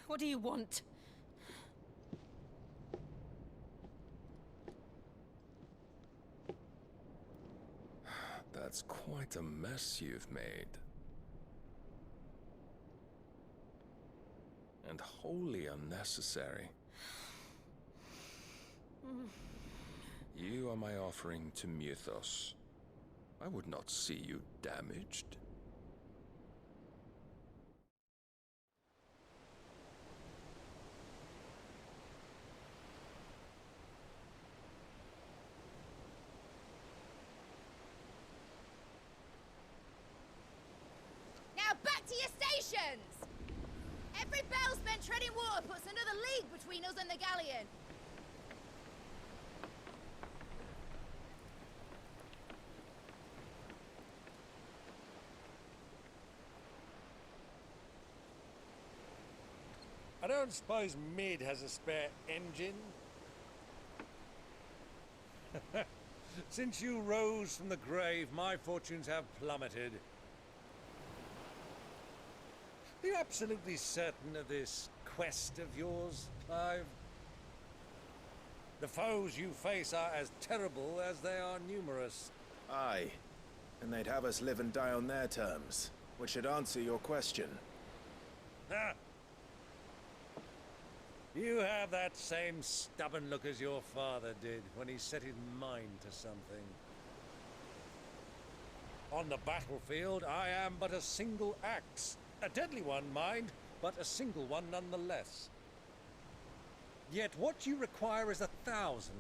What do you want? That's quite a mess you've made. And wholly unnecessary. You are my offering to Mythos. I would not see you damaged. Now back to your stations! Every bell spent treading water puts another league between us and the galleon. I don't suppose Mid has a spare engine? Since you rose from the grave, my fortunes have plummeted. Are you absolutely certain of this quest of yours, Clive? The foes you face are as terrible as they are numerous. Aye, and they'd have us live and die on their terms, which should answer your question. Ha! You have that same stubborn look as your father did when he set his mind to something. On the battlefield, I am but a single axe. A deadly one, mind, but a single one nonetheless. Yet what you require is 1,000,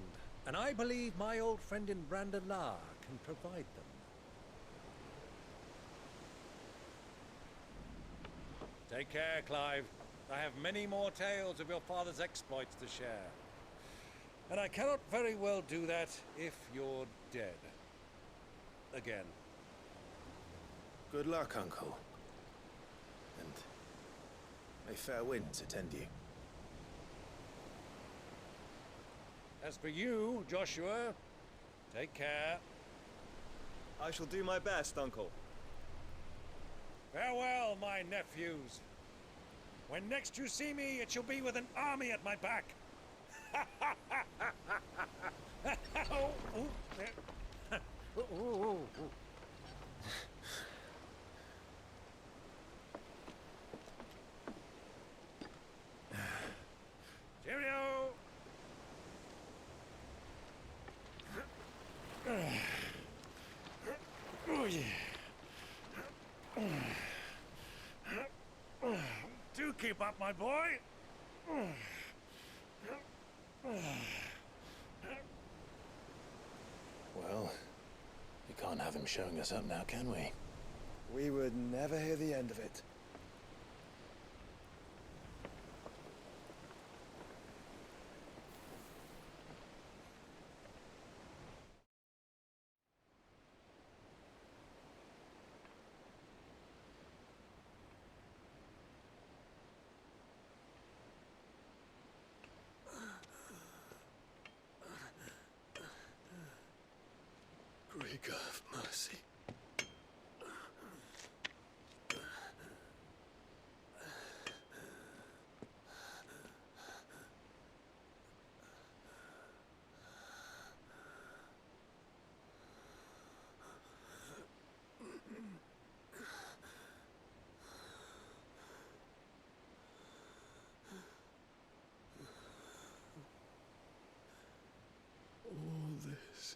and I believe my old friend in Banda can provide them. Take care, Clive. I have many more tales of your father's exploits to share. And I cannot very well do that if you're dead. Again. Good luck, Uncle. And may fair winds attend you. As for you, Joshua, take care. I shall do my best, Uncle. Farewell, my nephews. When next you see me, it shall be with an army at my back. Cheerio! Oh, yeah. Do keep up, my boy. Well, we can't have him showing us up now, can we? We would never hear the end of it. Great God of mercy. All this.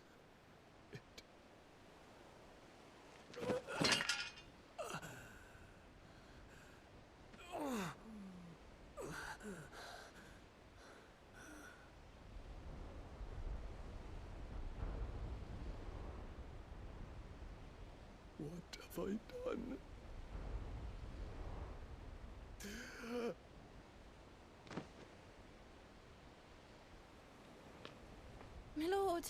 What have I done? My lord.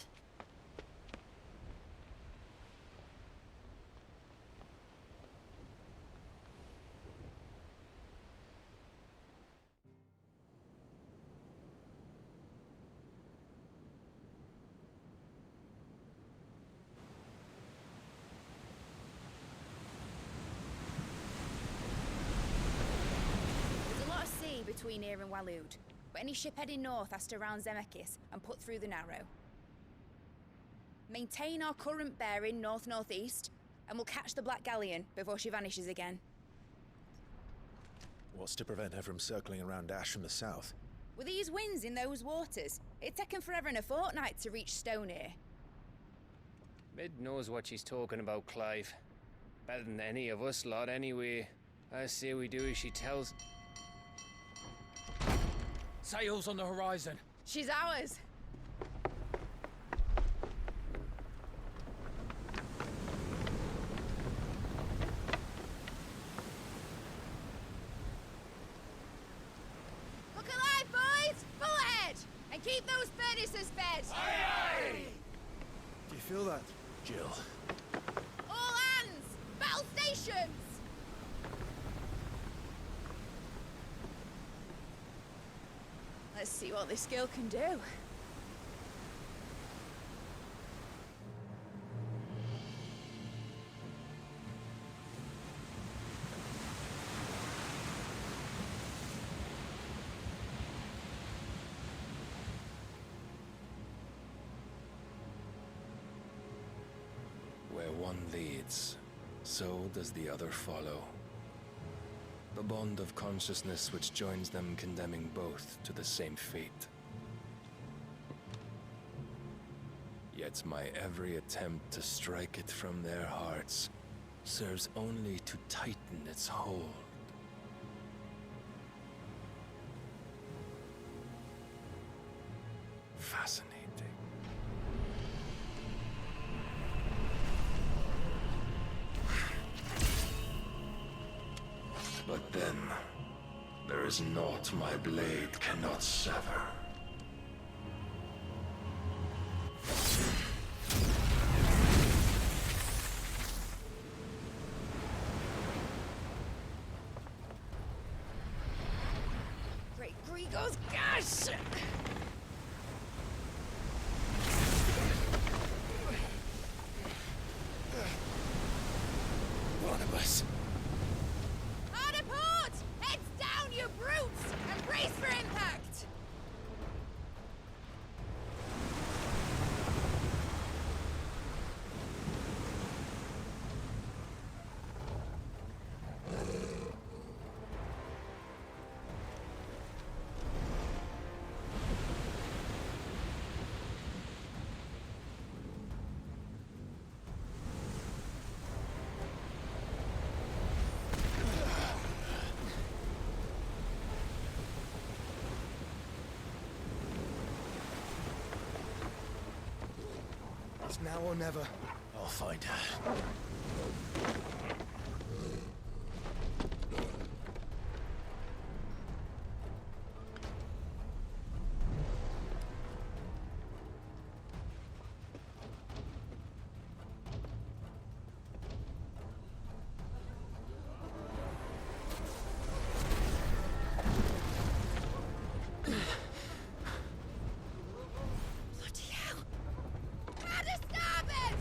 between here and Waloed, but any ship heading north has to round Zemeckis and put through the Narrow. Maintain our current bearing north-northeast, and we'll catch the Black Galleon before she vanishes again. What's to prevent her from circling around Ash from the south? With these winds in those waters, it'd taken forever and a fortnight to reach Stonehere. Mid knows what she's talking about, Clive. Better than any of us lot, anyway. I say we do as she tells. Sails on the horizon. She's ours. Look alive, boys! Full ahead! And keep those furnaces fed! Aye, aye! Do you feel that? Jill. All hands! Battle stations! Let's see what this girl can do. Where one leads, so does the other follow. The bond of consciousness which joins them condemning both to the same fate. Yet my every attempt to strike it from their hearts serves only to tighten its hold. Fascinating. But then, there is naught my blade cannot sever. Great Gregor's gosh! One of us. Hard port! Heads down, you brutes! And brace for impact! It's now or never. I'll find her. Bloody hell! Hard to starboard!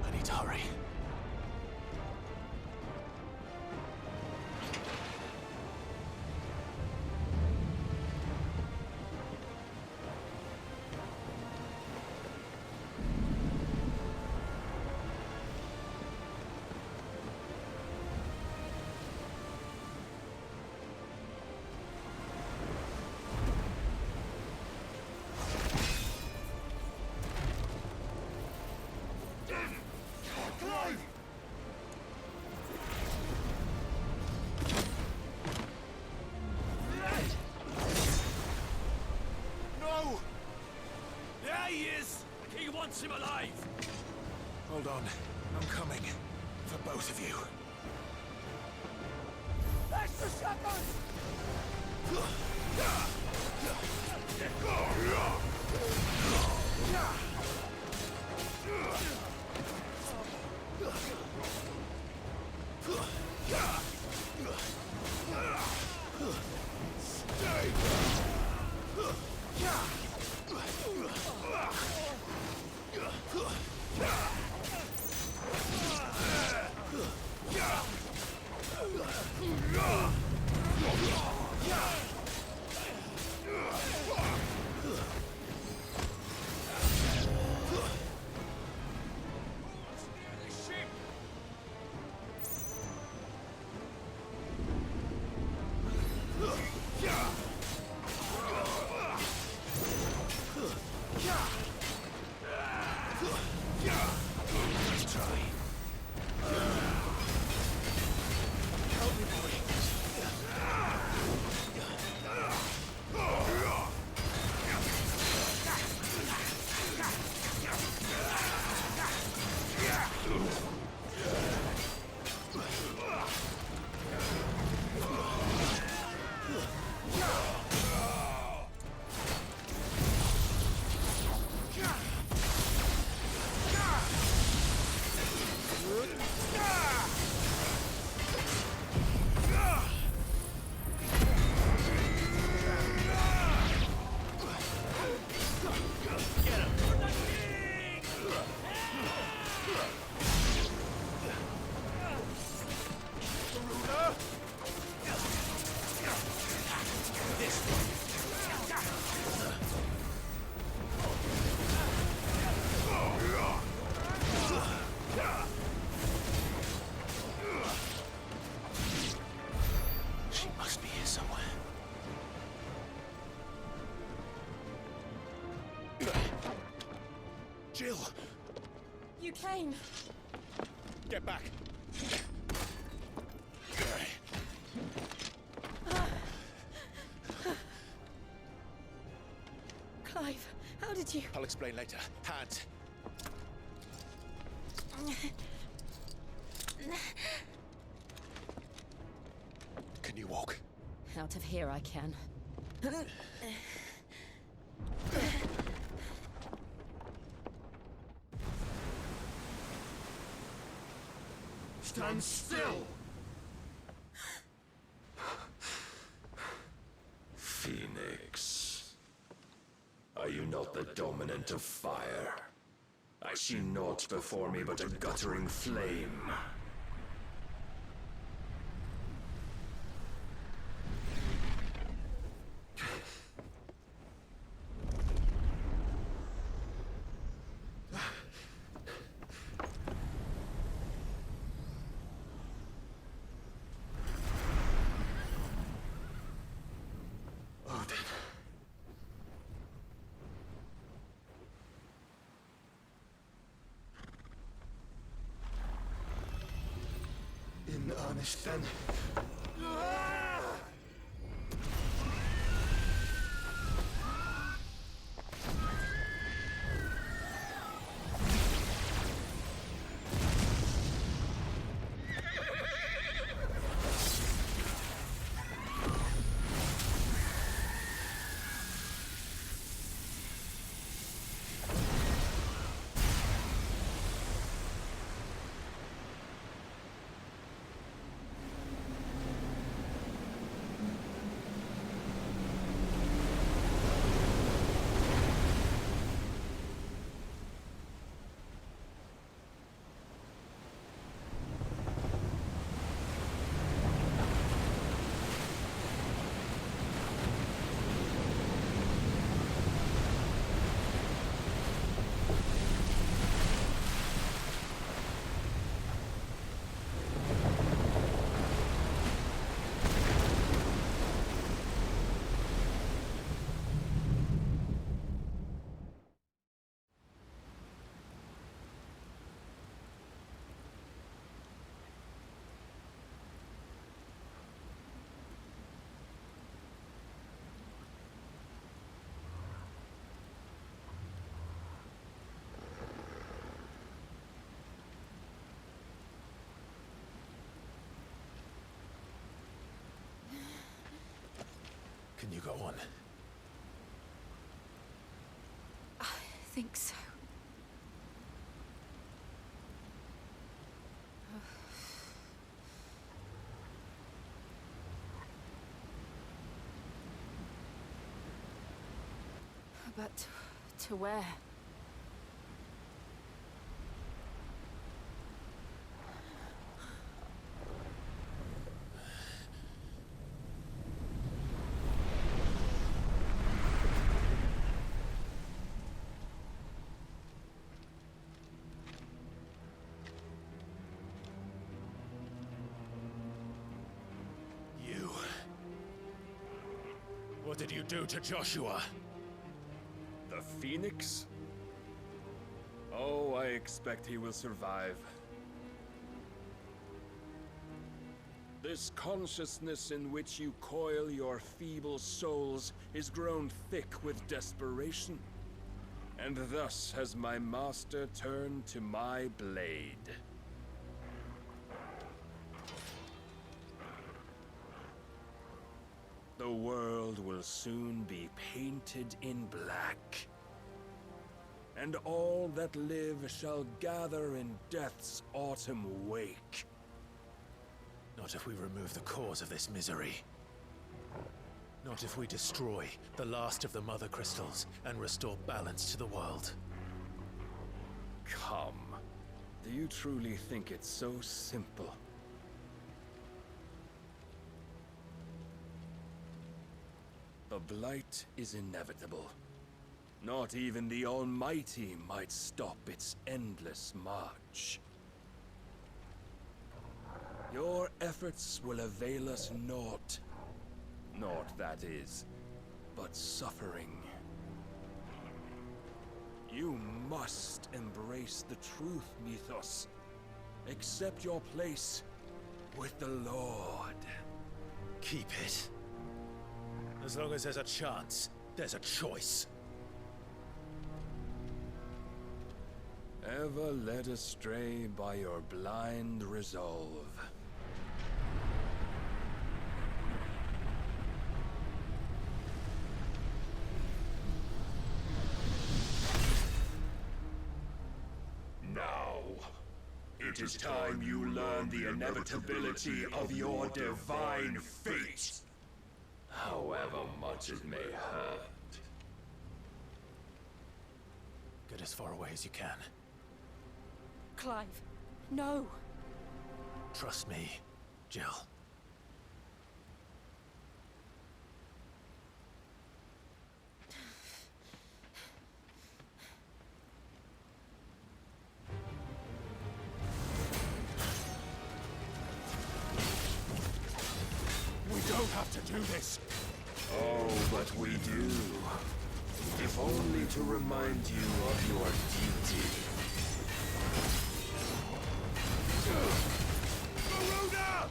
I need to hurry. No! There he is! He wants him alive! Hold on. I'm coming. For both of you. That's the shepherd! Jill! You came. Get back! Clive, how did you... I'll explain later. Hands! Can you walk? Out of here I can. Stand still! Phoenix. Are you not the dominant of fire? I see naught before me but a guttering flame. Odin. In earnest then. Can you go on? I think so. But to where? You. What did you do to Joshua? The Phoenix? Oh, I expect he will survive. This consciousness in which you coil your feeble souls is grown thick with desperation. And thus has my master turned to my blade. The world will soon be painted in black. And all that live shall gather in death's autumn wake. Not if we remove the cause of this misery. Not if we destroy the last of the Mother Crystals and restore balance to the world. Come. Do you truly think it's so simple? The Blight is inevitable. Not even the Almighty might stop its endless march. Your efforts will avail us naught. Naught, that is, but suffering. You must embrace the truth, Mythos. Accept your place with the Lord. Keep it. As long as there's a chance, there's a choice. Ever led astray by your blind resolve. Now, it is time you learn the inevitability of your divine fate. However much it may hurt. Get as far away as you can. Clive, no. Trust me, Jill. We don't have to do this. Oh, but we do. If only to remind you of your duty. Garuda!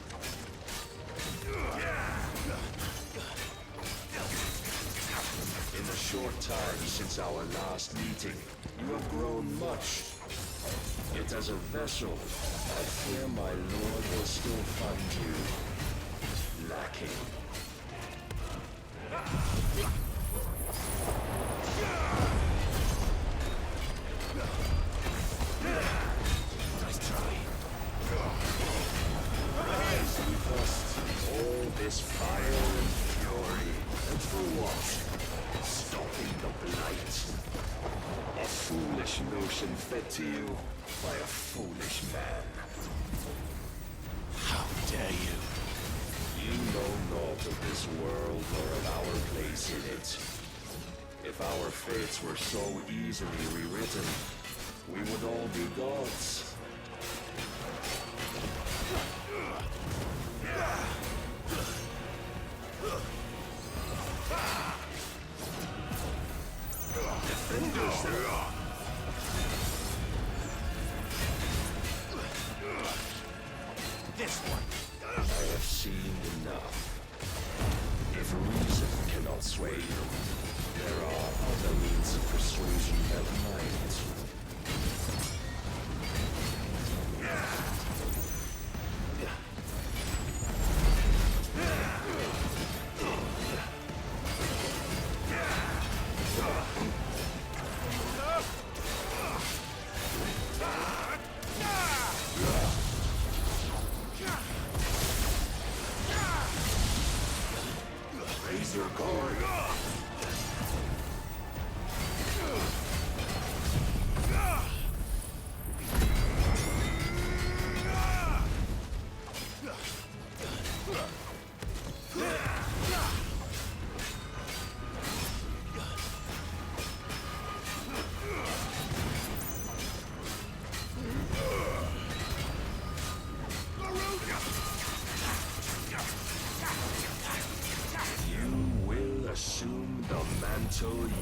In the short time since our last meeting, you have grown much. Yet as a vessel, I fear my lord will still find you lacking. Nice try. Rise, we must. All this fire and fury. And for what? Stopping the blight. A foolish notion fed to you by a foolish man. How dare you? You know naught of this world or of our place in it. If our fates were so easily rewritten, we would all be gods. Defenders there are. This one. I have seen enough. If reason cannot sway you, there are other means of persuasion that might. Raise your guard.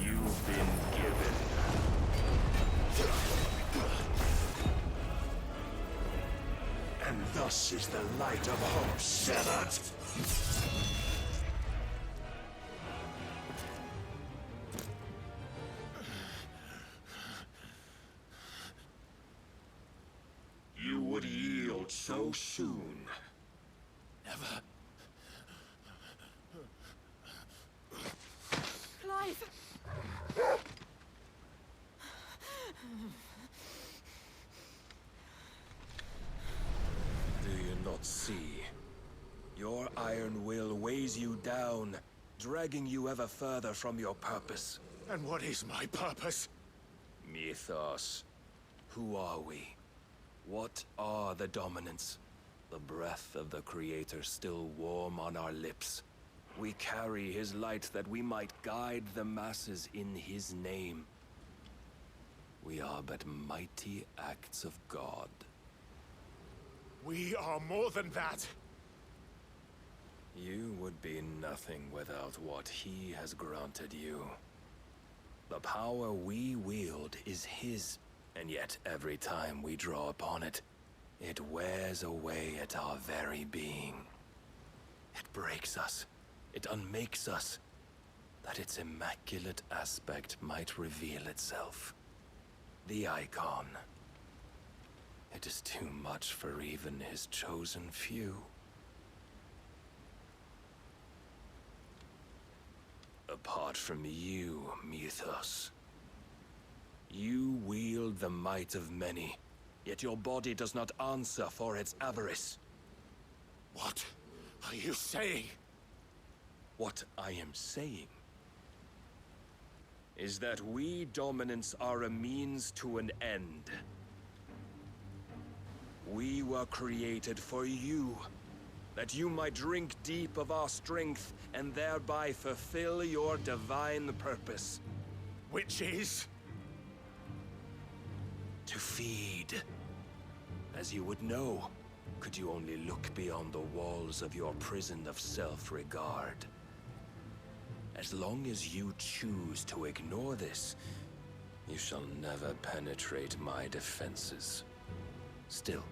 you've been given. And thus is the light of hope severed. You would yield so soon. Never. Clive! Do you not see? Your iron will weighs you down, dragging you ever further from your purpose. And what is my purpose? Mythos. Who are we? What are the dominants? The breath of the Creator still warm on our lips. We carry his light that we might guide the masses in his name. We are but mighty acts of God. We are more than that. You would be nothing without what he has granted you. The power we wield is his, and yet every time we draw upon it, it wears away at our very being. It breaks us. It unmakes us, that its immaculate aspect might reveal itself. The icon. It is too much for even his chosen few. Apart from you, Mythos, you wield the might of many, yet your body does not answer for its avarice. What are you saying? What I am saying is that we dominants are a means to an end. We were created for you, that you might drink deep of our strength and thereby fulfill your divine purpose. Which is? To feed. As you would know, could you only look beyond the walls of your prison of self-regard. As long as you choose to ignore this, you shall never penetrate my defenses. Still,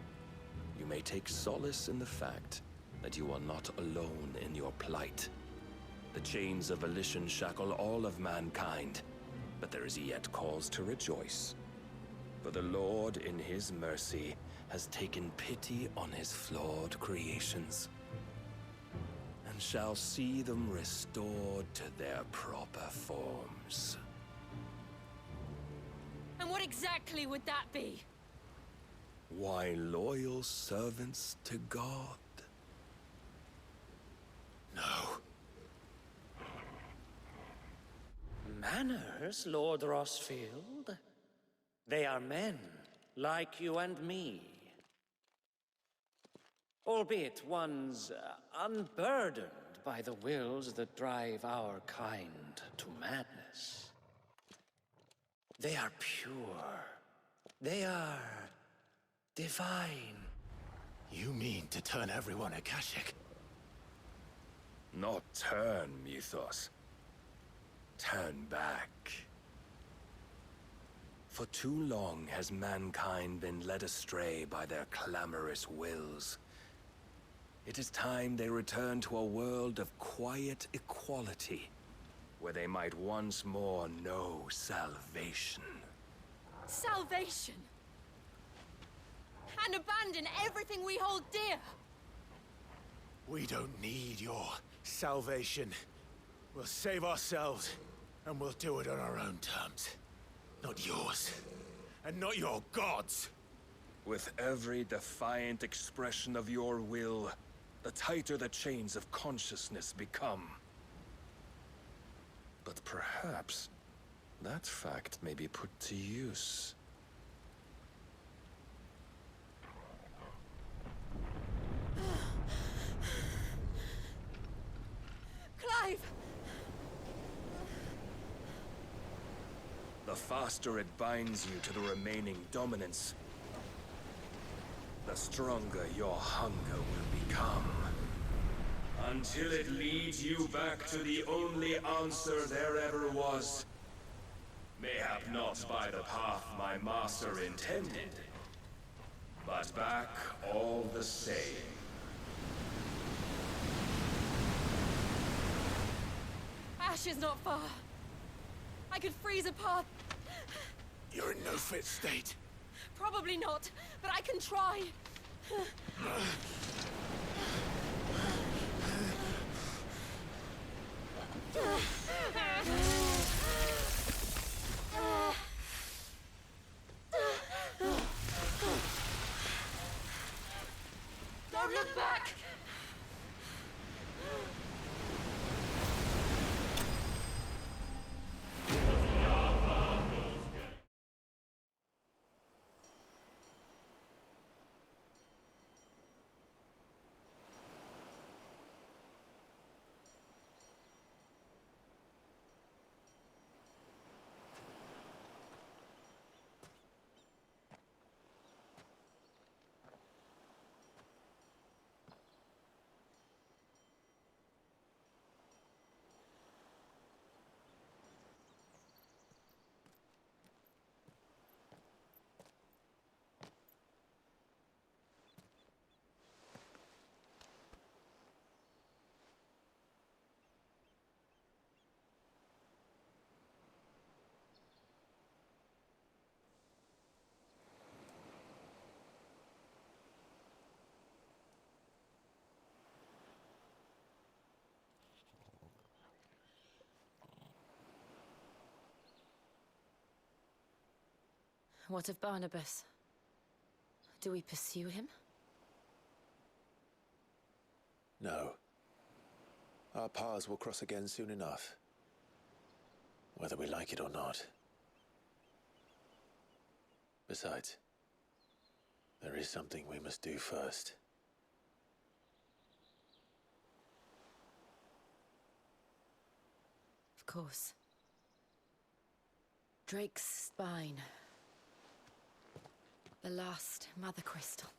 you may take solace in the fact that you are not alone in your plight. The chains of volition shackle all of mankind, but there is yet cause to rejoice. For the Lord, in his mercy, has taken pity on his flawed creations, and shall see them restored to their proper forms. And what exactly would that be? Why, loyal servants to God. No. Manners, Lord Rossfield? They are men, like you and me. Albeit ones unburdened by the wills that drive our kind to madness. They are pure. They are divine. You mean to turn everyone Akashic? Not turn, Mythos. Turn back. For too long has mankind been led astray by their clamorous wills. It is time they return to a world of quiet equality, where they might once more know salvation. Salvation! And abandon everything we hold dear! We don't need your salvation. We'll save ourselves, and we'll do it on our own terms. Not yours, and not your gods. With every defiant expression of your will, the tighter the chains of consciousness become. But perhaps that fact may be put to use. Clive! The faster it binds you to the remaining dominance, the stronger your hunger will become. Until it leads you back to the only answer there ever was. Mayhap not by the path my master intended, but back all the same. Ash is not far. I could freeze a path. You're in no fit state. Probably not, but I can try. Don't look back! What of Barnabas? Do we pursue him? No. Our paths will cross again soon enough. Whether we like it or not. Besides, there is something we must do first. Of course. Drake's spine. The last mother crystal.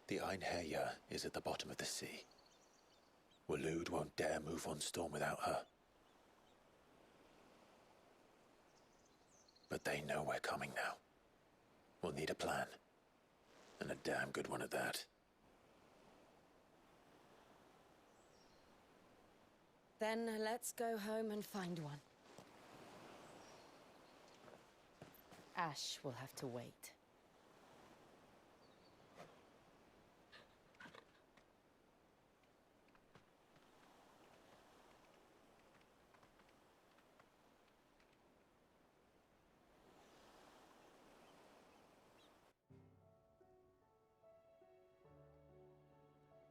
The Einherja is at the bottom of the sea. Waloed won't dare move on Storm without her. But they know we're coming now. We'll need a plan. And a damn good one at that. Then let's go home and find one. Ash will have to wait.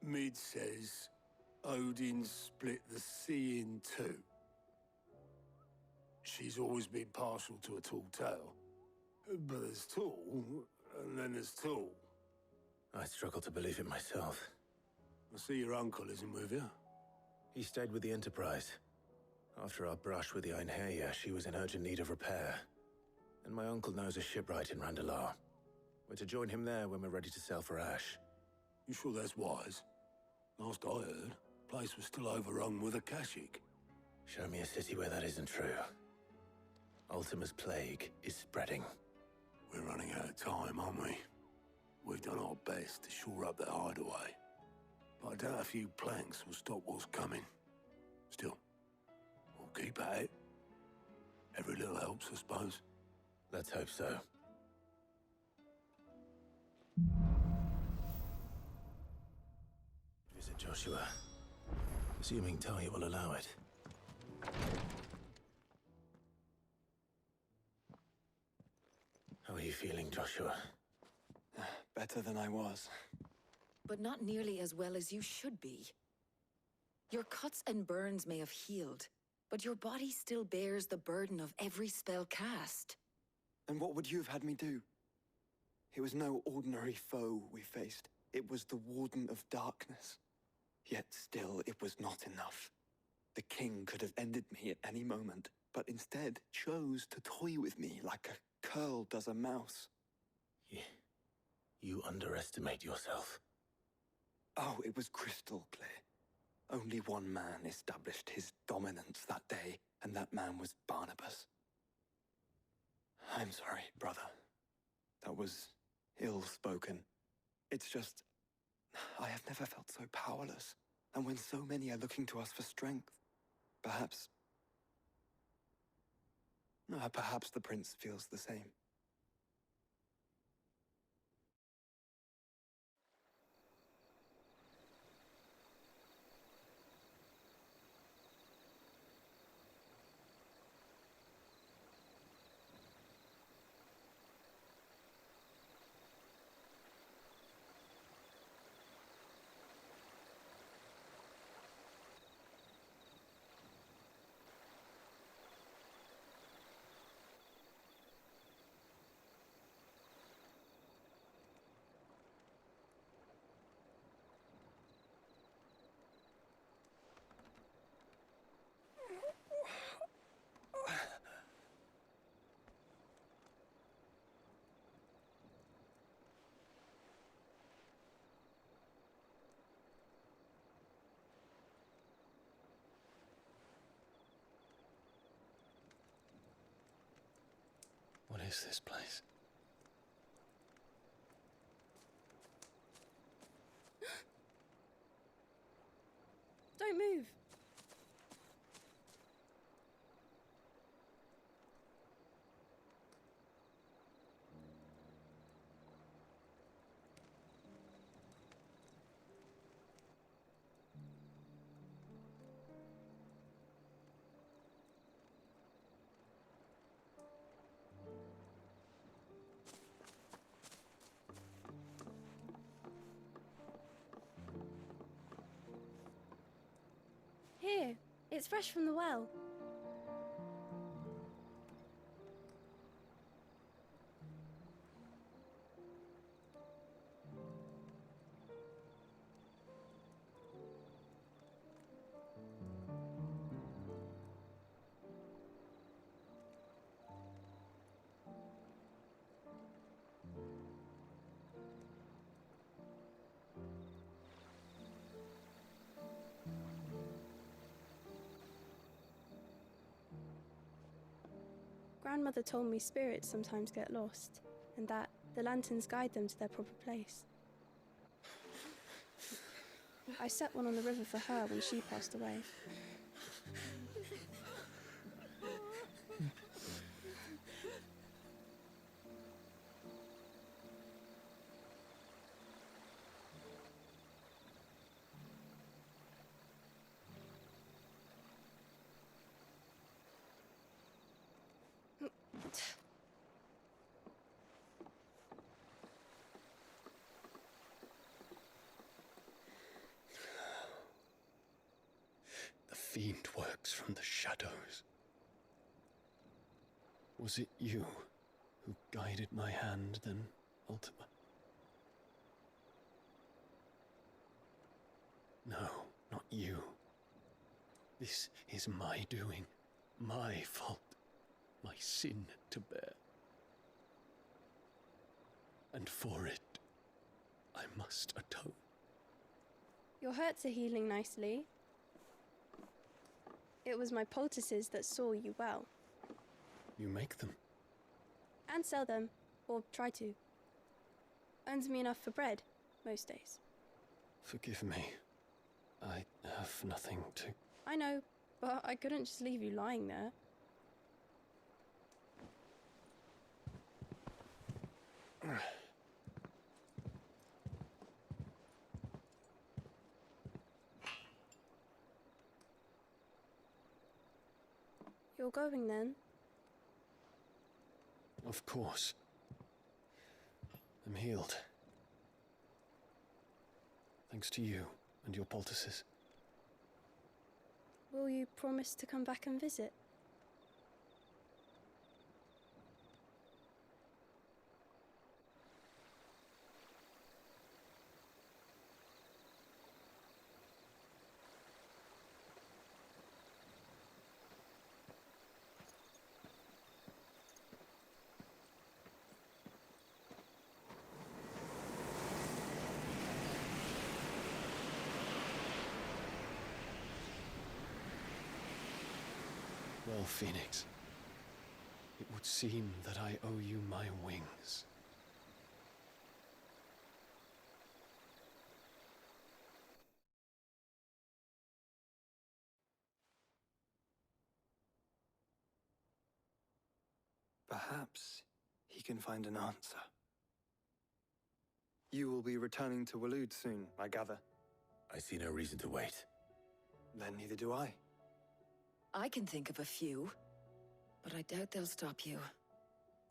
Mid says Odin split the sea in two. She's always been partial to a tall tale. But there's tall, and then there's tall. I struggle to believe it myself. I see your uncle isn't with you. He stayed with the Enterprise. After our brush with the Einherja, she was in urgent need of repair. And my uncle knows a shipwright in Randalar. We're to join him there when we're ready to sail for Ash. You sure that's wise? Last I heard, the place was still overrun with Akashic. Show me a city where that isn't true. Ultima's plague is spreading. We're running out of time, aren't we? We've done our best to shore up that hideaway. But I doubt a few planks will stop what's coming. Still, we'll keep at it. Every little helps, I suppose. Let's hope so. Visit Joshua. Assuming Talia will allow it. How are you feeling, Joshua? Better than I was. But not nearly as well as you should be. Your cuts and burns may have healed, but your body still bears the burden of every spell cast. And what would you have had me do? It was no ordinary foe we faced. It was the Warden of Darkness. Yet still, it was not enough. The king could have ended me at any moment, but instead chose to toy with me like a curl does a mouse. You underestimate yourself. Oh, it was crystal clear. Only one man established his dominance that day, and that man was Barnabas. I'm sorry, brother. That was ill-spoken. It's just, I have never felt so powerless. And when so many are looking to us for strength, perhaps the prince feels the same. What is this place? Don't move. Here, it's fresh from the well. Grandmother told me spirits sometimes get lost, and that the lanterns guide them to their proper place. I set one on the river for her when she passed away. The fiend works from the shadows. Was it you who guided my hand then, Ultima? No, not you. This is my doing, my fault, my sin to bear. And for it, I must atone. Your hurts are healing nicely. It was my poultices that saw you well. You make them? And sell them, or try to. Earns me enough for bread, most days. Forgive me. I have nothing to... I know, but I couldn't just leave you lying there. You're going then? Of course. I'm healed. Thanks to you and your poultices. Will you promise to come back and visit? Well, Phoenix, it would seem that I owe you my wings. Perhaps he can find an answer. You will be returning to Waloed soon, I gather. I see no reason to wait. Then neither do I. I can think of a few, but I doubt they'll stop you.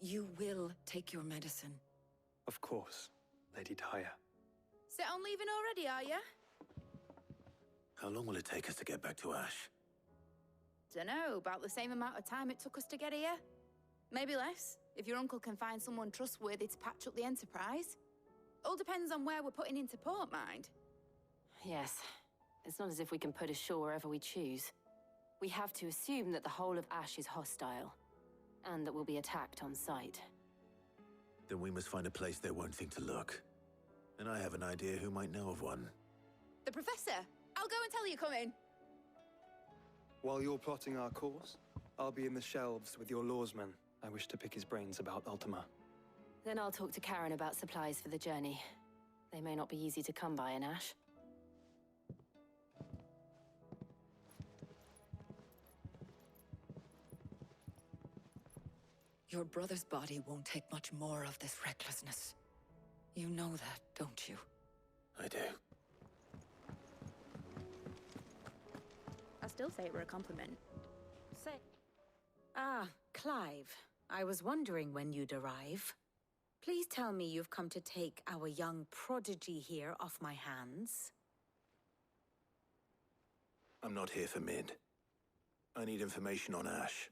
You will take your medicine. Of course, Lady Daya. Set on leaving already, are ya? How long will it take us to get back to Ash? Dunno, about the same amount of time it took us to get here. Maybe less, if your uncle can find someone trustworthy to patch up the Enterprise. All depends on where we're putting into port, mind. Yes. It's not as if we can put ashore wherever we choose. We have to assume that the whole of Ash is hostile, and that we'll be attacked on sight. Then we must find a place they won't think to look. And I have an idea who might know of one. The Professor! I'll go and tell you coming. While you're plotting our course, I'll be in the shelves with your lawsman. I wish to pick his brains about Ultima. Then I'll talk to Karen about supplies for the journey. They may not be easy to come by in Ash. Your brother's body won't take much more of this recklessness. You know that, don't you? I do. I still say it were a compliment. Say. Ah, Clive. I was wondering when you'd arrive. Please tell me you've come to take our young prodigy here off my hands. I'm not here for Mid. I need information on Ash.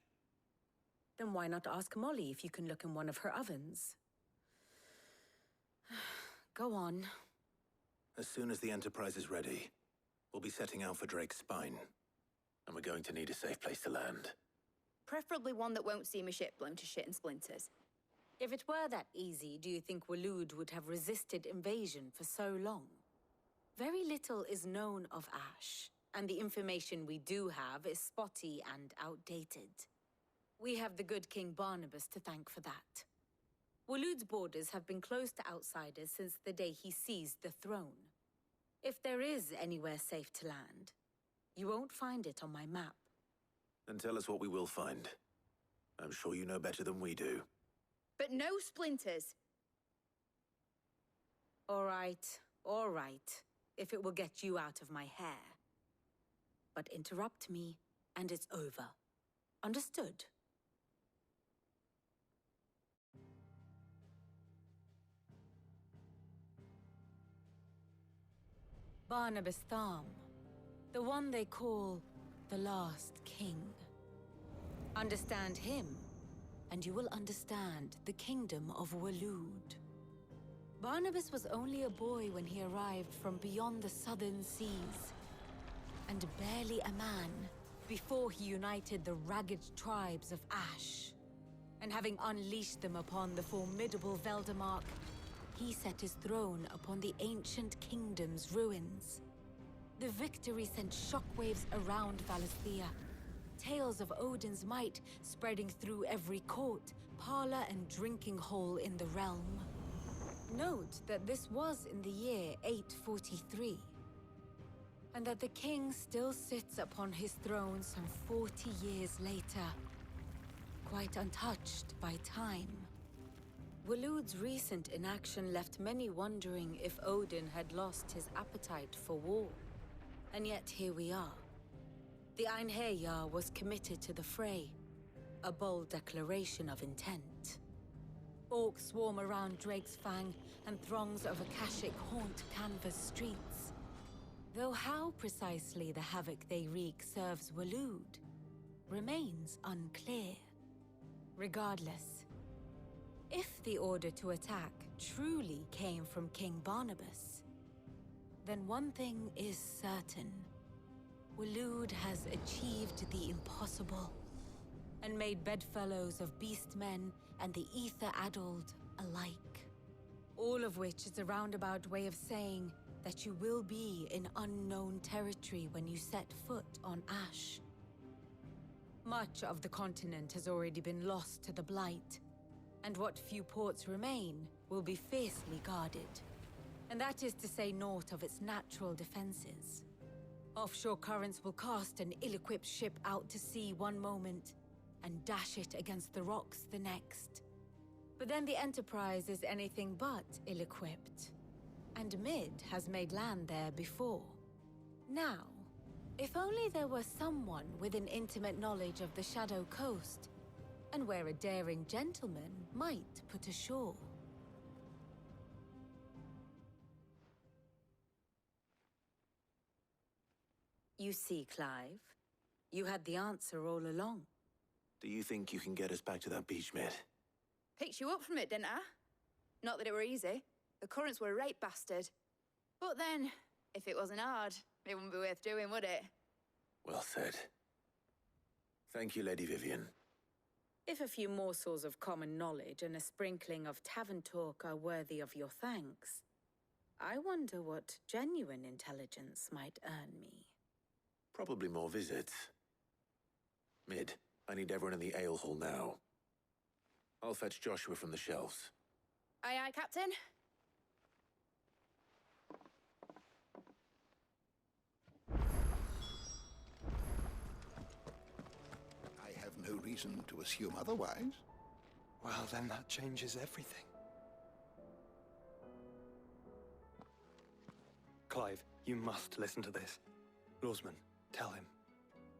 Then why not ask Molly if you can look in one of her ovens? Go on. As soon as the Enterprise is ready, we'll be setting out for Drake's Spine. And we're going to need a safe place to land. Preferably one that won't see my ship blown to shit and splinters. If it were that easy, do you think Waloed would have resisted invasion for so long? Very little is known of Ash, and the information we do have is spotty and outdated. We have the good King Barnabas to thank for that. Waloed's borders have been closed to outsiders since the day he seized the throne. If there is anywhere safe to land, you won't find it on my map. Then tell us what we will find. I'm sure you know better than we do. But no splinters. All right, if it will get you out of my hair. But interrupt me, and it's over. Understood? Barnabas Tharm, the one they call the Last King. Understand him, and you will understand the kingdom of Waloed. Barnabas was only a boy when he arrived from beyond the southern seas, and barely a man before he united the ragged tribes of Ash. And having unleashed them upon the formidable Veldamark, he set his throne upon the ancient kingdom's ruins. The victory sent shockwaves around Valisthea, tales of Odin's might spreading through every court, parlor, and drinking hole in the realm. Note that this was in the year 843, and that the king still sits upon his throne some 40 years later, quite untouched by time. Waloed's recent inaction left many wondering if Odin had lost his appetite for war. And yet here we are. The Einherjar was committed to the fray, a bold declaration of intent. Orcs swarm around Drake's Fang, and throngs of Akashic haunt Canvas streets. Though how precisely the havoc they wreak serves Waloed remains unclear. Regardless, if the order to attack truly came from King Barnabas, then one thing is certain. Waloed has achieved the impossible, and made bedfellows of beastmen and the ether-addled alike. All of which is a roundabout way of saying that you will be in unknown territory when you set foot on Ash. Much of the continent has already been lost to the Blight, and what few ports remain will be fiercely guarded. And that is to say naught of its natural defenses. Offshore currents will cast an ill-equipped ship out to sea one moment, and dash it against the rocks the next. But then the Enterprise is anything but ill-equipped. And Mid has made land there before. Now, if only there were someone with an intimate knowledge of the Shadow Coast, and where a daring gentleman might put ashore. You see, Clive, you had the answer all along. Do you think you can get us back to that beach, Mid? Picked you up from it, didn't I? Not that it were easy. The currents were a right bastard. But then, if it wasn't hard, it wouldn't be worth doing, would it? Well said. Thank you, Lady Vivian. If a few morsels of common knowledge and a sprinkling of tavern talk are worthy of your thanks, I wonder what genuine intelligence might earn me. Probably more visits. Mid, I need everyone in the ale hall now. I'll fetch Joshua from the shelves. Aye, aye, Captain. I have no reason to assume otherwise. Well, then that changes everything. Clive, you must listen to this. Lawsman, tell him.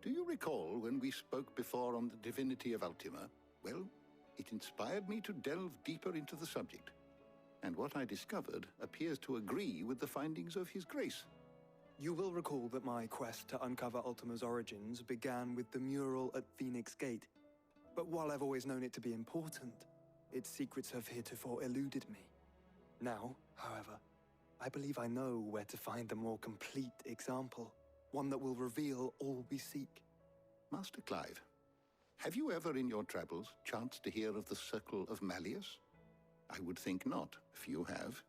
Do you recall when we spoke before on the divinity of Ultima? Well, it inspired me to delve deeper into the subject. And what I discovered appears to agree with the findings of His Grace. You will recall that my quest to uncover Ultima's origins began with the mural at Phoenix Gate. But while I've always known it to be important, its secrets have heretofore eluded me. Now, however, I believe I know where to find the more complete example. One that will reveal all we seek. Master Clive, have you ever in your travels chanced to hear of the Circle of Malleus? I would think not, if you have.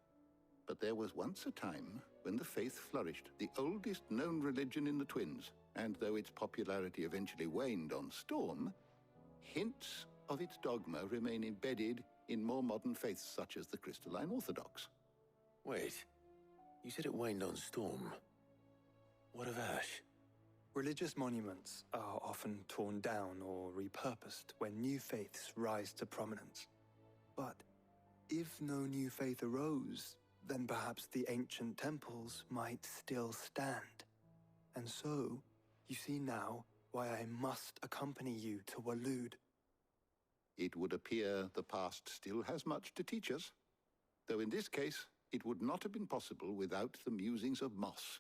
But there was once a time when the faith flourished, the oldest known religion in the Twins, and though its popularity eventually waned on Storm, hints of its dogma remain embedded in more modern faiths such as the Crystalline Orthodox. Wait, you said it waned on Storm. What of Ash? Religious monuments are often torn down or repurposed when new faiths rise to prominence. But if no new faith arose, then perhaps the ancient temples might still stand. And so, you see now why I must accompany you to Waloed. It would appear the past still has much to teach us, though in this case, it would not have been possible without the musings of Moss.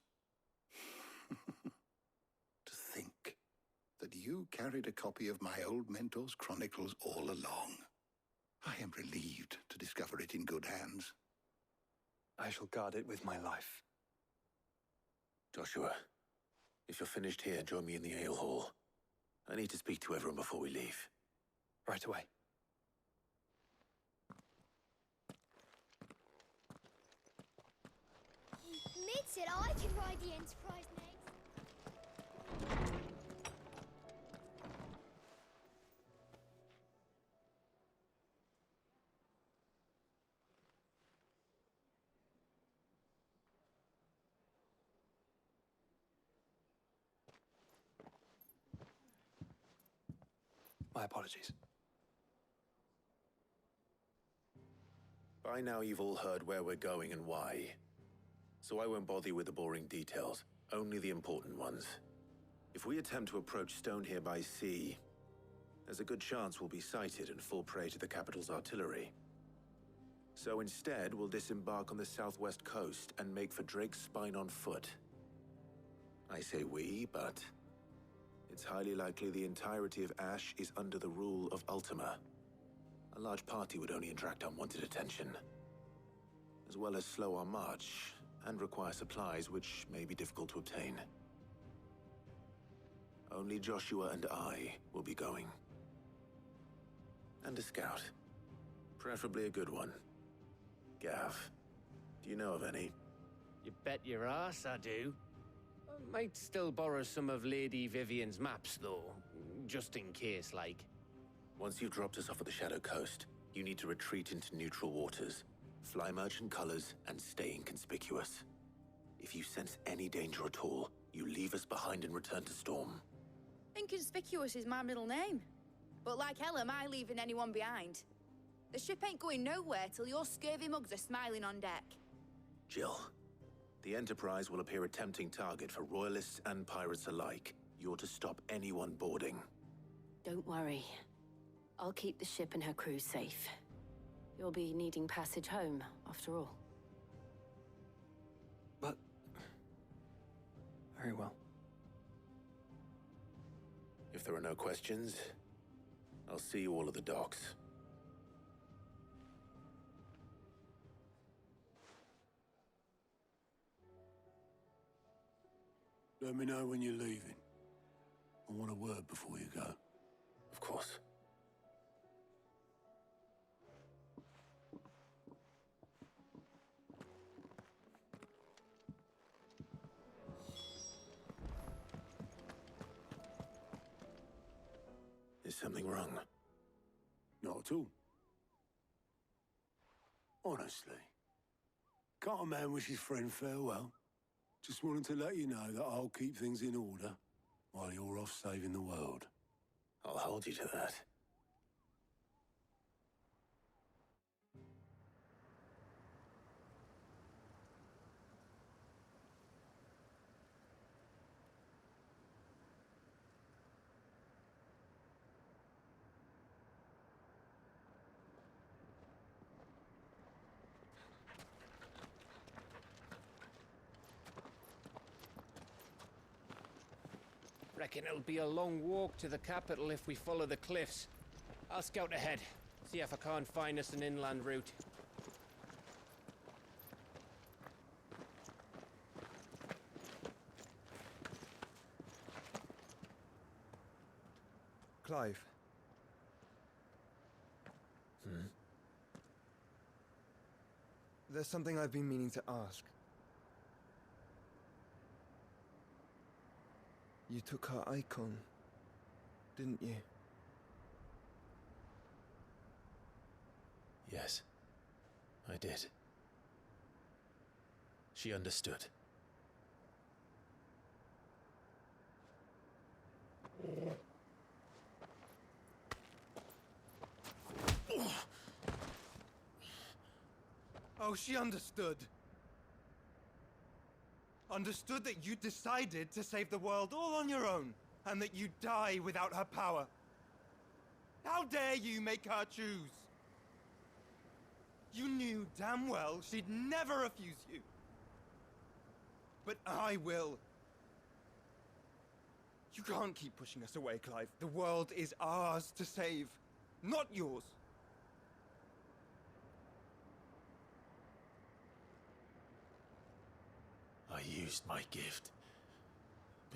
To think that you carried a copy of my old mentor's chronicles all along. I am relieved to discover it in good hands. I shall guard it with my life. Joshua, if you're finished here, join me in the ale hall. I need to speak to everyone before we leave. Right away. Mid said I could ride the Enterprise next. My apologies. By now you've all heard where we're going and why. So I won't bother you with the boring details, only the important ones. If we attempt to approach Stone here by sea, there's a good chance we'll be sighted and fall prey to the capital's artillery. So instead, we'll disembark on the southwest coast and make for Drake's Spine on foot. I say we, but it's highly likely the entirety of Ash is under the rule of Ultima. A large party would only attract unwanted attention, as well as slow our march and require supplies which may be difficult to obtain. Only Joshua and I will be going. And a scout. Preferably a good one. Gav, do you know of any? You bet your ass I do. I might still borrow some of Lady Vivian's maps, though. Just in case, like. Once you've dropped us off at the Shadow Coast, you need to retreat into neutral waters, fly merchant colors, and stay inconspicuous. If you sense any danger at all, you leave us behind and return to Storm. Inconspicuous is my middle name. But like hell am I leaving anyone behind. The ship ain't going nowhere till your scurvy mugs are smiling on deck. Jill, the Enterprise will appear a tempting target for royalists and pirates alike. You're to stop anyone boarding. Don't worry. I'll keep the ship and her crew safe. You'll be needing passage home, after all. But... very well. If there are no questions, I'll see you all at the docks. Let me know when you're leaving. I want a word before you go. Of course. Is something wrong? Not at all. Honestly. Can't a man wish his friend farewell? Just wanted to let you know that I'll keep things in order while you're off saving the world. I'll hold you to that. Reckon it'll be a long walk to the capital if we follow the cliffs. I'll scout ahead, see if I can't find us an inland route. Clive. There's something I've been meaning to ask. You took her icon, didn't you? Yes, I did. She understood. Oh, she understood. Understood that you decided to save the world all on your own, and that you'd die without her power. How dare you make her choose? You knew damn well she'd never refuse you. But I will. You can't keep pushing us away, Clive. The world is ours to save, not yours. I used my gift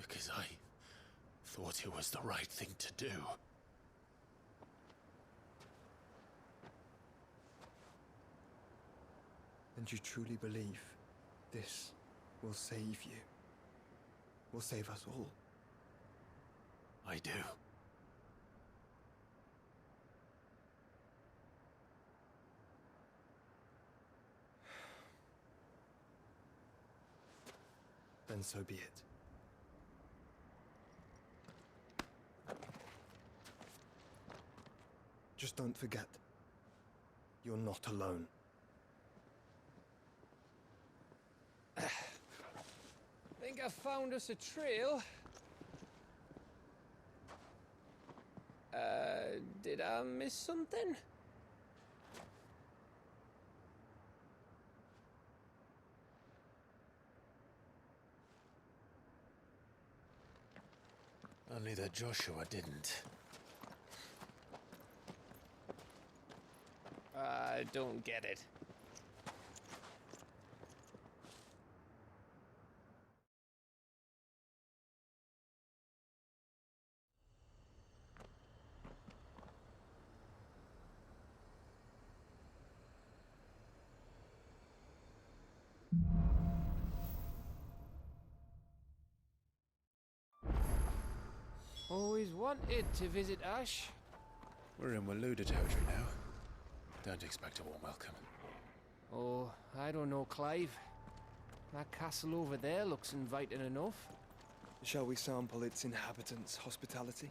because I thought it was the right thing to do. And you truly believe this will save you? Will save us all? I do. Then so be it. Just don't forget, you're not alone. Think I found us a trail. Did I miss something? Only that Joshua didn't. I don't get it. Always wanted to visit Ash. We're in Waluda territory now. Don't expect a warm welcome. Oh, I don't know, Clive. That castle over there looks inviting enough. Shall we sample its inhabitants' hospitality?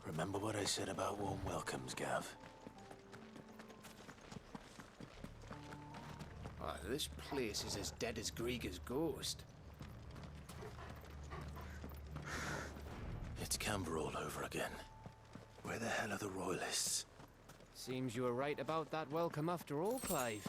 Remember what I said about warm welcomes, Gav? Oh, this place is as dead as Grieger's ghost. It's Canberra all over again. Where the hell are the royalists? Seems you were right about that welcome after all, Clive.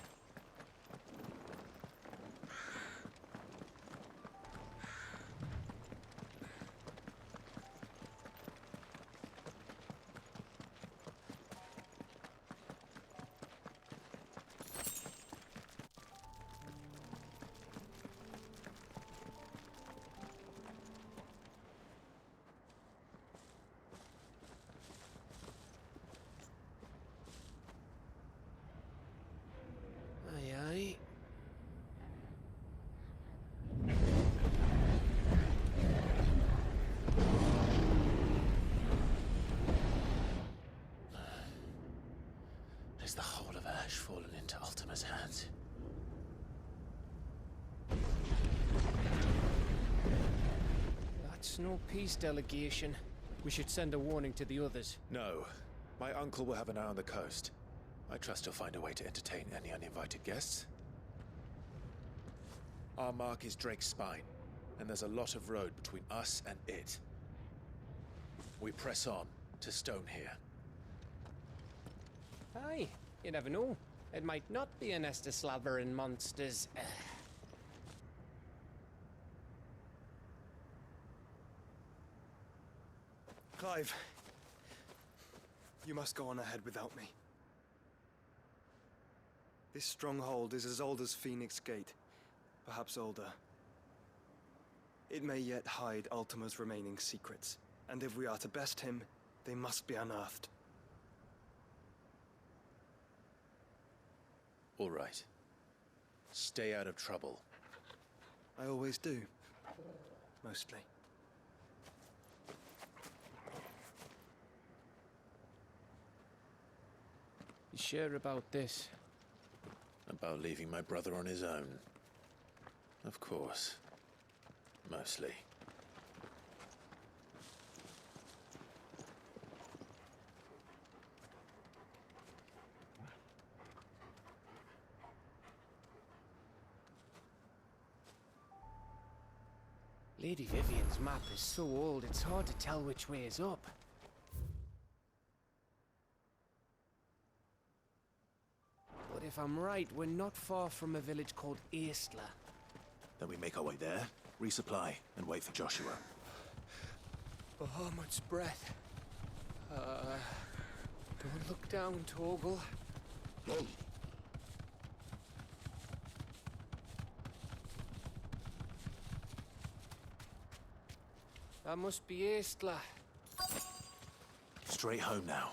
Is the whole of Ash fallen into Ultima's hands? That's no peace delegation. We should send a warning to the others. No. My uncle will have an eye on the coast. I trust he'll find a way to entertain any uninvited guests. Our mark is Drake's Spine, and there's a lot of road between us and it. We press on to Stonehere. Aye, you never know. It might not be a nest of slavering monsters. Clive, you must go on ahead without me. This stronghold is as old as Phoenix Gate, perhaps older. It may yet hide Ultima's remaining secrets, and if we are to best him, they must be unearthed. All right. Stay out of trouble. I always do. Mostly. You sure about this? About leaving my brother on his own. Of course. Mostly. Lady Vivian's map is so old, it's hard to tell which way is up. But if I'm right, we're not far from a village called Aistla. Then we make our way there, resupply, and wait for Joshua. Oh, much breath. Don't look down, Torgal. That must be Aistla. Straight home now.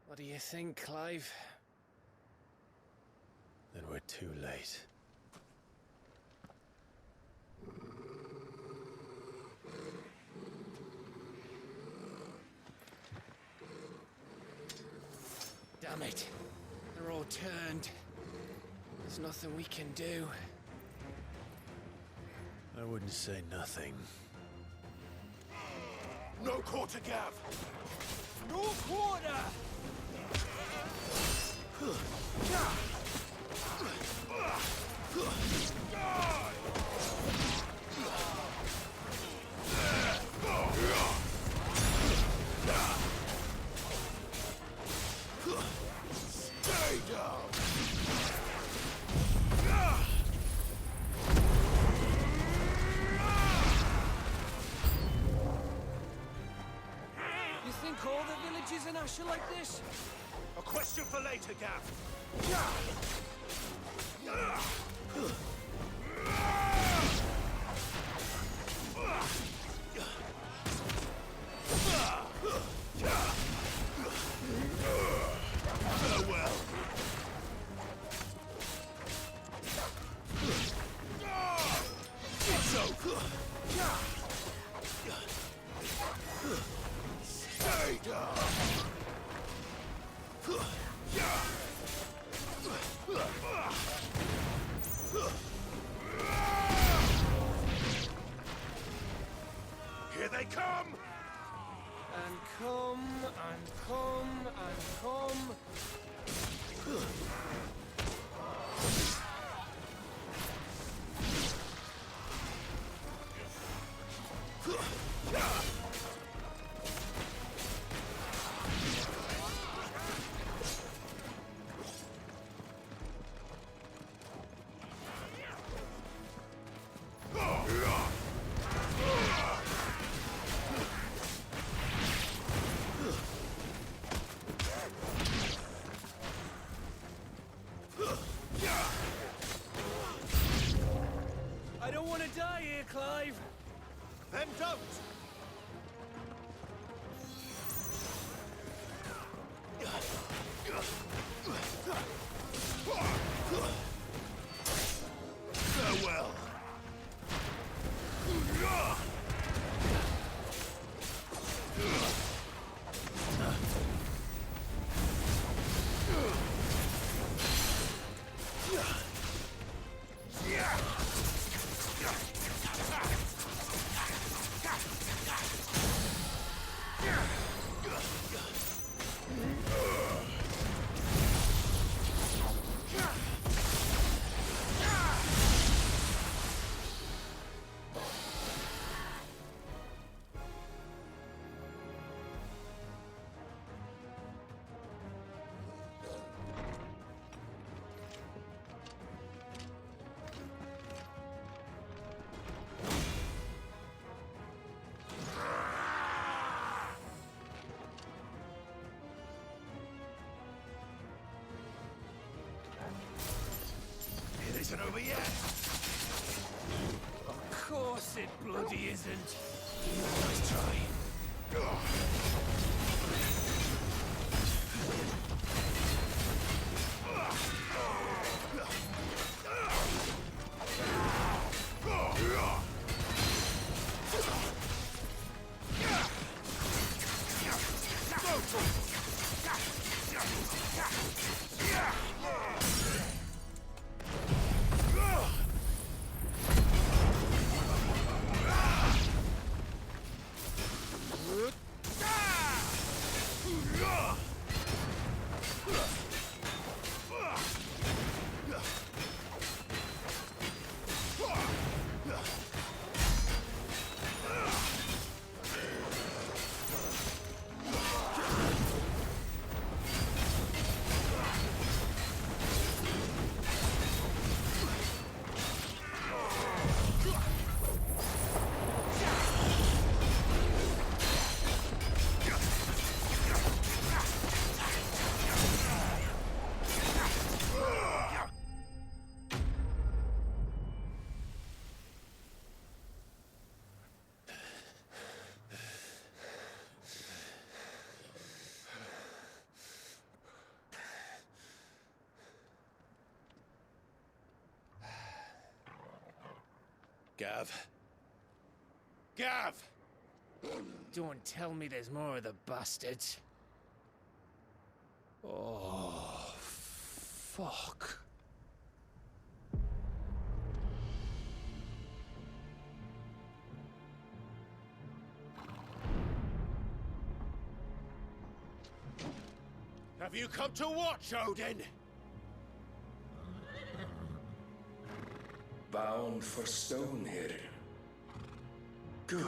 What do you think, Clive? Then we're too late. Damn it. They're all turned. There's nothing we can do. I wouldn't say nothing. No quarter, Gav! No quarter! Stay down! You think all the villages in Ash are like this? A question for later, Gav! Farewell! It's over! Stay down! Here they come! And come, and come, and come. I don't want to die here, Clive. Then don't! Farewell! It isn't over yet! Of course it bloody isn't. Nice try. Gav. Gav! Don't tell me there's more of the bastards. Oh, fuck. Have you come to watch, Odin? Bound for Stonehill. Good.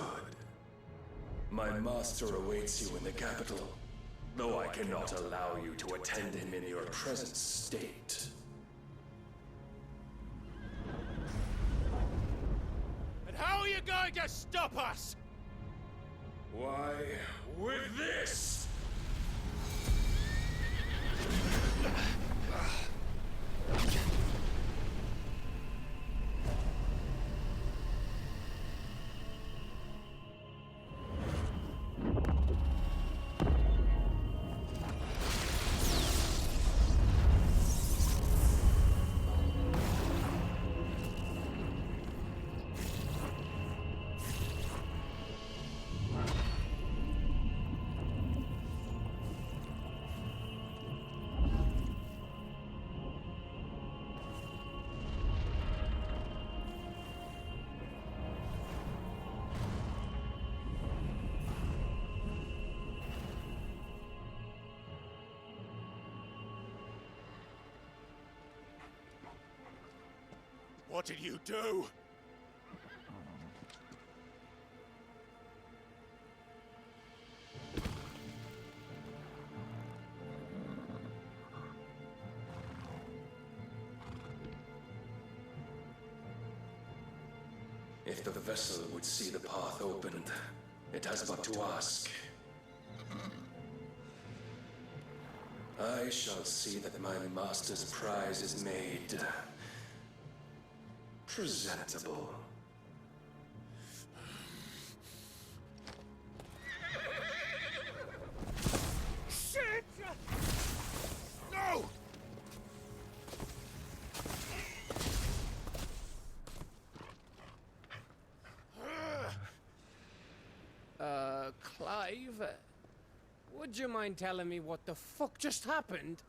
My master awaits you in the capital, though I cannot allow you to attend him in your present state. And how are you going to stop us? Why, with this! What did you do? If the vessel would see the path opened, it has but to ask. I shall see that my master's prize is made presentable. Shit! No! Clive? Would you mind telling me what the fuck just happened?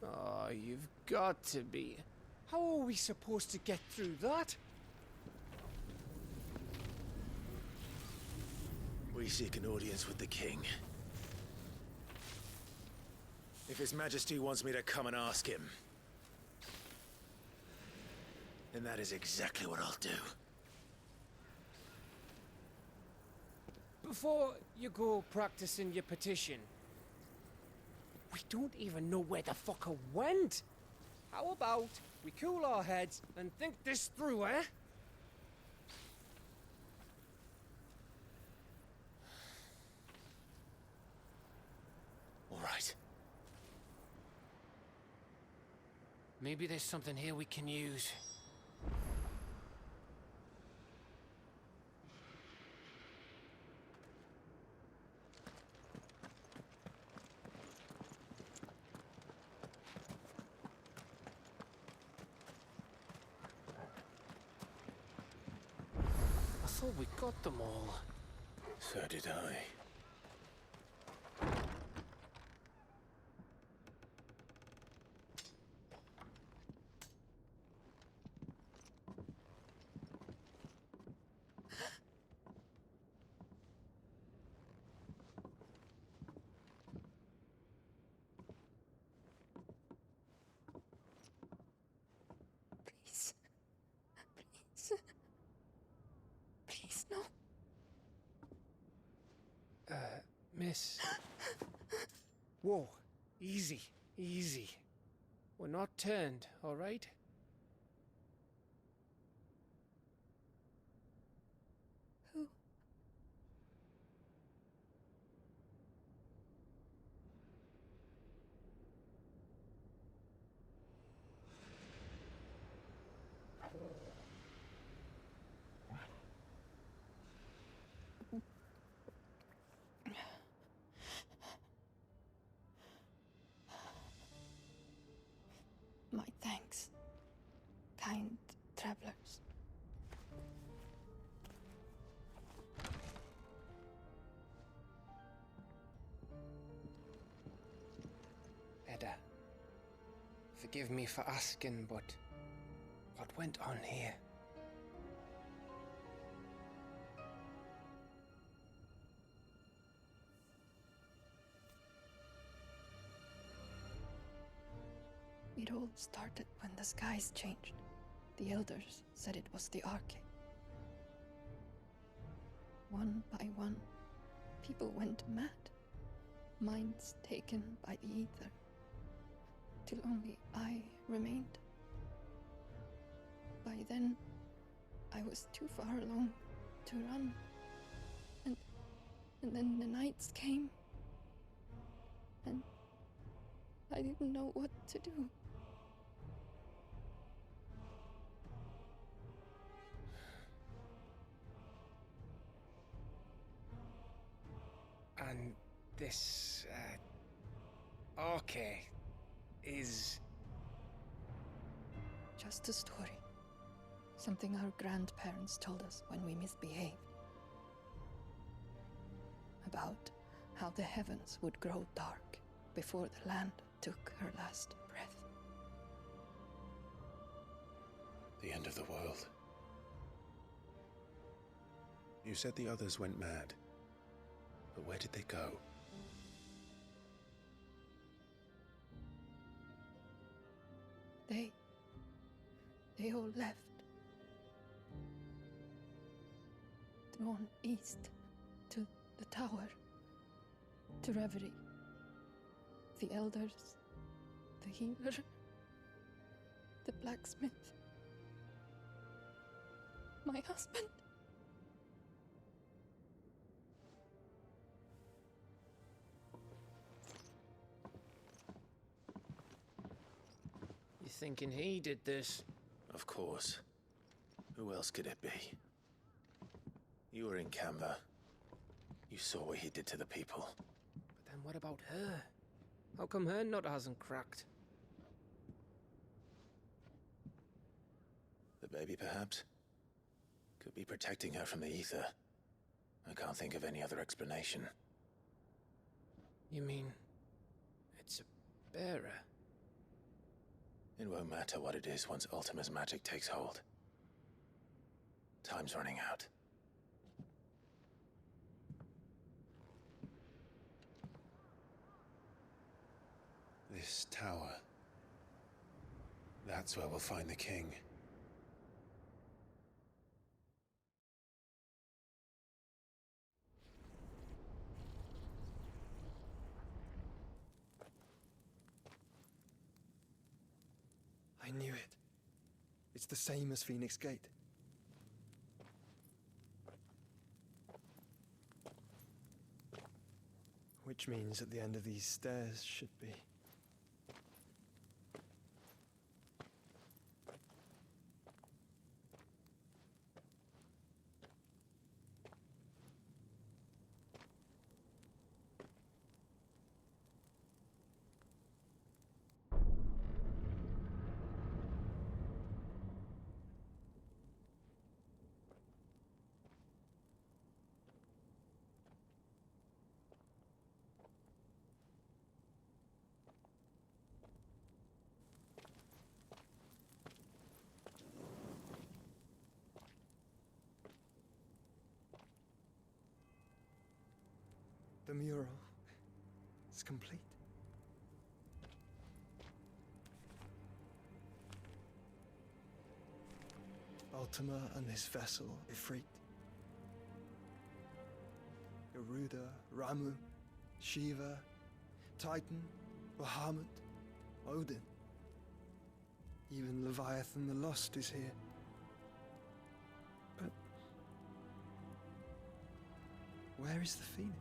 Oh, you've got to be. How are we supposed to get through that? We seek an audience with the king. If His Majesty wants me to come and ask him, then that is exactly what I'll do. Before you go practicing your petition, we don't even know where the fucker went. How about we cool our heads and think this through, eh? All right. Maybe there's something here we can use. I thought we got them all. So did I. Please, no. Miss. Whoa, easy, easy. We're not turned, all right? Who? My thanks. Edda, forgive me for asking, but what went on here? It all started when the skies changed. The elders said it was the Arcade. One by one, people went mad. Minds taken by the ether. Till only I remained. By then, I was too far along to run. And then the nights came. And I didn't know what to do. And this, Arcade is... just a story. Something our grandparents told us when we misbehaved. About how the heavens would grow dark before the land took her last breath. The end of the world. You said the others went mad. But where did they go? They all left. Drawn east to the tower, to Reverie. The elders, the healer, the blacksmith, my husband. You thinking he did this? Of course. Who else could it be? You were in Canva. You saw what he did to the people. But then what about her? How come her nut hasn't cracked? The baby, perhaps? Could be protecting her from the ether. I can't think of any other explanation. You mean... it's a bearer? It won't matter what it is once Ultima's magic takes hold. Time's running out. This tower. That's where we'll find the king. I knew it. It's the same as Phoenix Gate. Which means at the end of these stairs should be... The mural is complete. Ultima and his vessel, Ifrit. Garuda, Ramu, Shiva, Titan, Bahamut, Odin. Even Leviathan the Lost is here. But where is the Phoenix?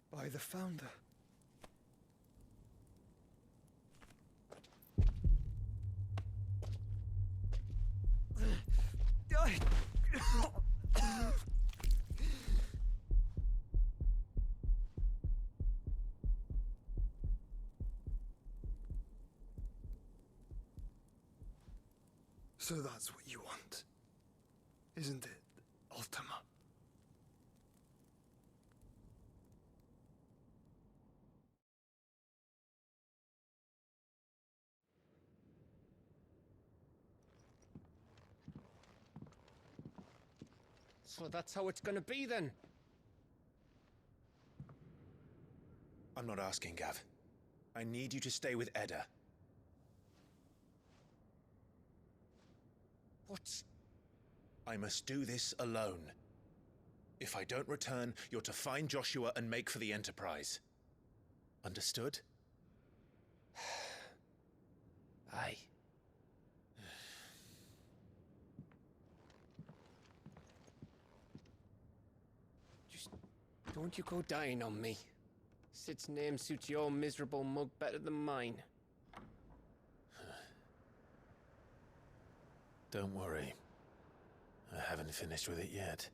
By the Founder. So that's what you want, isn't it, Ultima? So that's how it's gonna be then? I'm not asking, Gav. I need you to stay with Edda. What? I must do this alone. If I don't return, you're to find Joshua and make for the Enterprise. Understood? Aye. Just don't you go dying on me. Sid's name suits your miserable mug better than mine. Don't worry. I haven't finished with it yet.